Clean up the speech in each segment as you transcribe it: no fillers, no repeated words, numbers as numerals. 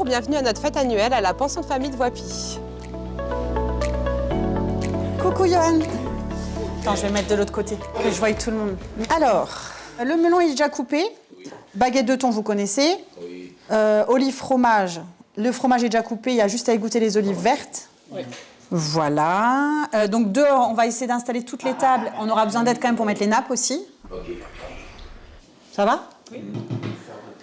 bienvenue à notre fête annuelle à la pension de famille de Voipy. Coucou Johan. Attends, je vais mettre de l'autre côté, que je voie tout le monde. Alors, le melon il est déjà coupé. Baguette de thon, vous connaissez. Olive fromage. Le fromage est déjà coupé, il y a juste à égoutter les olives vertes. Oui. Voilà. Donc dehors, on va essayer d'installer toutes les tables. On aura besoin d'aide quand même pour mettre les nappes aussi. Okay. Ça va? Oui.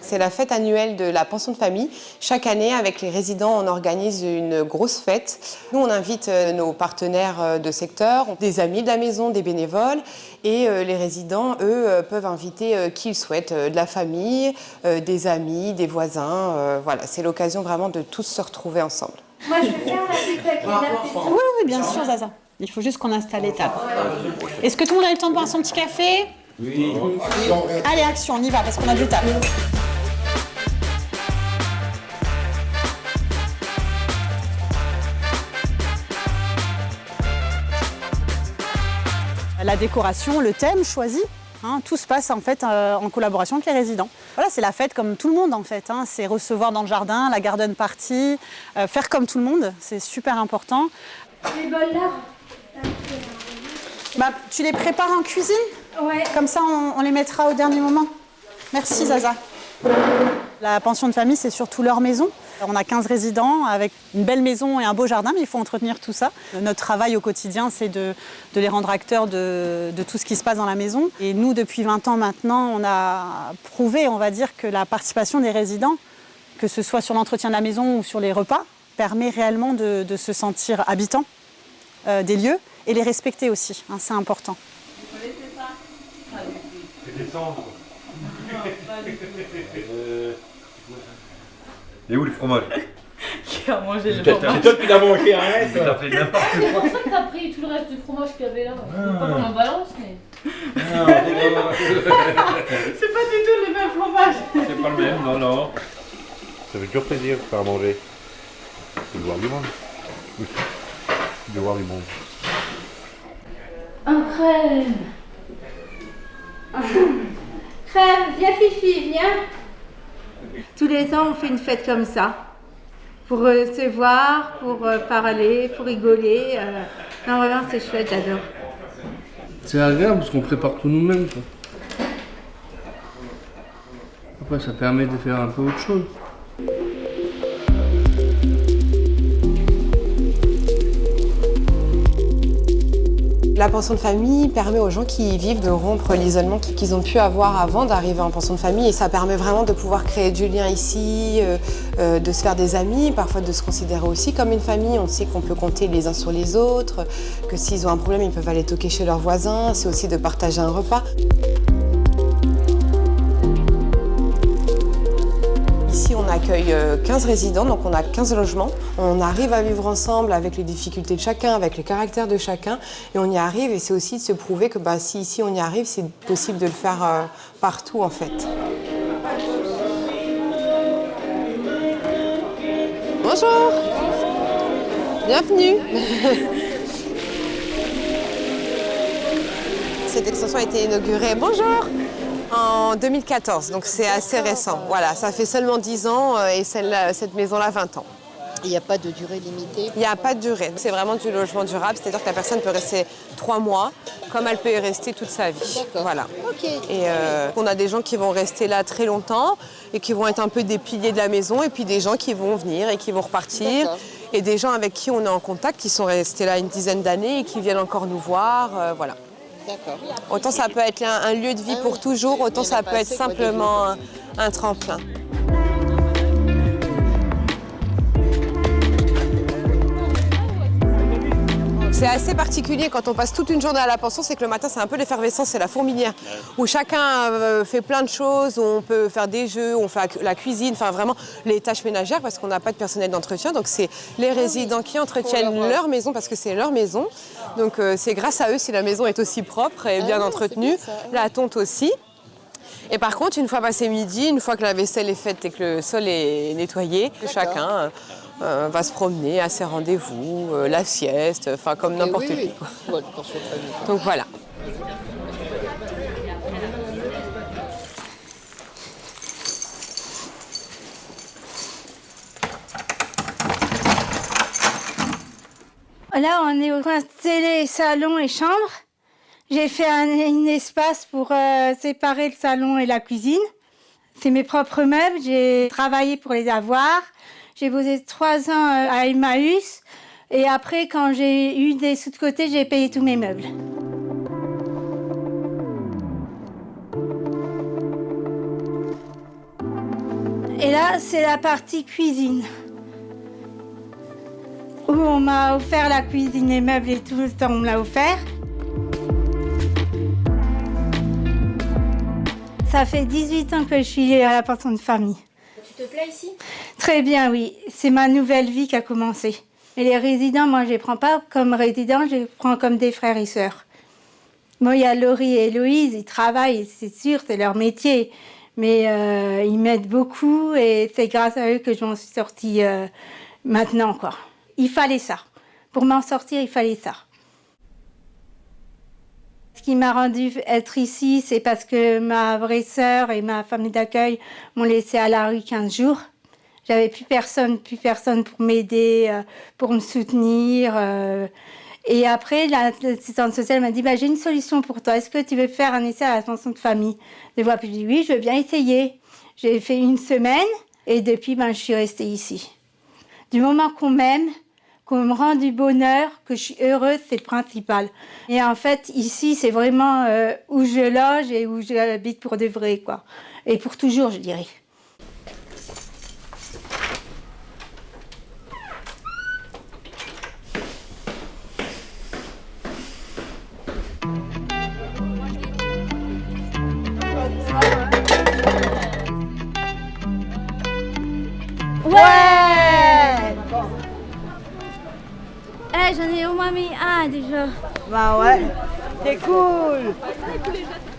C'est la fête annuelle de la pension de famille. Chaque année, avec les résidents, on organise une grosse fête. Nous, on invite nos partenaires de secteur, des amis de la maison, des bénévoles. Et les résidents, eux, peuvent inviter qui ils souhaitent, de la famille, des amis, des voisins. Voilà, c'est l'occasion vraiment de tous se retrouver ensemble. Moi, je veux bien la pub avec les nappes. Oui, bien sûr, Zaza. Il faut juste qu'on installe les tables. Est-ce que tout le monde a eu le temps de boire son petit café? Oui. Allez, action, on y va, parce qu'on a du table. La décoration, le thème choisi, hein, tout se passe en fait en collaboration avec les résidents. Voilà, c'est la fête comme tout le monde en fait, hein, c'est recevoir dans le jardin, la garden party, faire comme tout le monde, c'est super important. Les bols là, bah, tu les prépares en cuisine? Ouais. Comme ça on les mettra au dernier moment. Merci Zaza. La pension de famille, c'est surtout leur maison. On a 15 résidents avec une belle maison et un beau jardin, mais il faut entretenir tout ça. Notre travail au quotidien, c'est de les rendre acteurs de tout ce qui se passe dans la maison. Et nous, depuis 20 ans maintenant, on a prouvé, on va dire, que la participation des résidents, que ce soit sur l'entretien de la maison ou sur les repas, permet réellement de se sentir habitant des lieux et les respecter aussi, hein, c'est important. Vous connaissez ça? C'est descendre. Et où le fromage? Qui a mangé le fromage? C'est toi qui l'as mangé, arrête! T'as fait n'importe C'est quoi! pour ça que t'as pris tout le reste du fromage qu'il y avait là. Pas comme un balance, mais. Non, c'est pas du tout le même fromage! c'est pas le même, non, non. Ça fait toujours plaisir de faire manger. C'est de voir du monde. Oui. De voir du monde. un crème. Crème, viens Fifi, viens. Tous les ans, on fait une fête comme ça. Pour se voir, pour parler, pour rigoler. Non, vraiment, c'est chouette, j'adore. C'est agréable parce qu'on prépare tout nous-mêmes. Après, ça permet de faire un peu autre chose. La pension de famille permet aux gens qui y vivent de rompre l'isolement qu'ils ont pu avoir avant d'arriver en pension de famille. Et ça permet vraiment de pouvoir créer du lien ici, de se faire des amis, parfois de se considérer aussi comme une famille. On sait qu'on peut compter les uns sur les autres, que s'ils ont un problème, ils peuvent aller toquer chez leurs voisins. C'est aussi de partager un repas. Ici, on accueille 15 résidents, donc on a 15 logements. On arrive à vivre ensemble avec les difficultés de chacun, avec les caractères de chacun. Et on y arrive, et c'est aussi de se prouver que si ici on y arrive, c'est possible de le faire partout en fait. Bonjour. Bienvenue. Cette extension a été inaugurée. Bonjour. En 2014, donc c'est assez récent. Voilà, ça fait seulement 10 ans et cette maison-là 20 ans. Il n'y a pas de durée limitée? Il n'y a pas de durée. C'est vraiment du logement durable, c'est-à-dire que la personne peut rester 3 mois, comme elle peut y rester toute sa vie. D'accord. Voilà. Ok. Et on a des gens qui vont rester là très longtemps et qui vont être un peu des piliers de la maison, et puis des gens qui vont venir et qui vont repartir. Et des gens avec qui on est en contact, qui sont restés là une dizaine d'années et qui viennent encore nous voir. Voilà. D'accord. Autant ça peut être un lieu de vie pour toujours, autant ça peut être simplement un tremplin. C'est assez particulier quand on passe toute une journée à la pension, c'est que le matin c'est un peu l'effervescence, c'est la fourmilière, où chacun fait plein de choses, où on peut faire des jeux, on fait la cuisine, enfin vraiment les tâches ménagères parce qu'on n'a pas de personnel d'entretien, donc c'est les résidents qui entretiennent leur maison parce que c'est leur maison, donc c'est grâce à eux si la maison est aussi propre et bien entretenue, la tonte aussi. Et par contre, une fois passé midi, une fois que la vaisselle est faite et que le sol est nettoyé, chacun va se promener à ses rendez-vous, la sieste, enfin comme n'importe qui. Oui. Donc voilà. Là, on est au coin télé, salon et chambre. J'ai fait un espace pour séparer le salon et la cuisine. C'est mes propres meubles, j'ai travaillé pour les avoir. J'ai bossé 3 ans à Emmaüs. Et après, quand j'ai eu des sous de côté, j'ai payé tous mes meubles. Et là, c'est la partie cuisine. Où on m'a offert la cuisine, les meubles et tout le temps, on me l'a offert. Ça fait 18 ans que je suis à la pension de famille. Tu te plais ici? Très bien, oui. C'est ma nouvelle vie qui a commencé. Et les résidents, moi, je les prends pas comme résidents, je les prends comme des frères et sœurs. Moi, il y a Laurie et Héloïse, ils travaillent, c'est sûr, c'est leur métier. Mais ils m'aident beaucoup et c'est grâce à eux que je m'en suis sortie maintenant, quoi. Il fallait ça. Pour m'en sortir, il fallait ça. Ce qui m'a rendu être ici, c'est parce que ma vraie sœur et ma famille d'accueil m'ont laissée à la rue 15 jours. J'avais plus personne pour m'aider, pour me soutenir. Et après, l'assistante sociale m'a dit j'ai une solution pour toi. Est-ce que tu veux faire un essai à la pension de famille? Je lui ai dit oui, je veux bien essayer. J'ai fait 1 semaine et depuis, je suis restée ici. Du moment qu'on m'aime, qu'on me rend du bonheur, que je suis heureuse, c'est le principal. Et en fait, ici, c'est vraiment où je loge et où j'habite pour de vrai, quoi. Et pour toujours, je dirais. Ouais! J'en ai au moins mis un déjà. Bah ouais, c'est cool.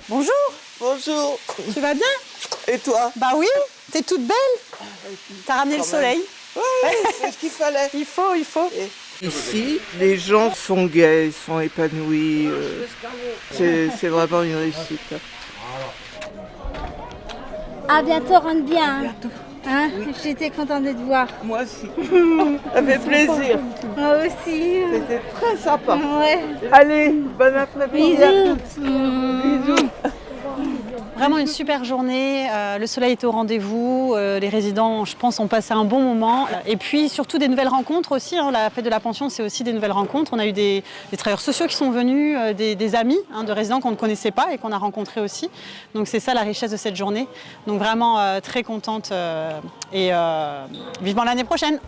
Bonjour. Bonjour. Tu vas bien? Et toi? Bah oui, t'es toute belle. T'as ramené le soleil. Ouais, c'est ce qu'il fallait. Il faut. Ici, les gens sont gays, sont épanouis. C'est vraiment une réussite. À bientôt, rentre bien. Bientôt. Hein? J'étais contente de te voir. Moi aussi. Ça fait plaisir. Moi aussi. C'était très sympa. Ouais. Allez, bon après-midi. Bisous. Vraiment une super journée, le soleil était au rendez-vous, les résidents, je pense, ont passé un bon moment. Et puis surtout des nouvelles rencontres aussi, la fête de la pension, c'est aussi des nouvelles rencontres. On a eu des travailleurs sociaux qui sont venus, des amis de résidents qu'on ne connaissait pas et qu'on a rencontrés aussi. Donc c'est ça la richesse de cette journée. Donc vraiment très contente et vivement l'année prochaine.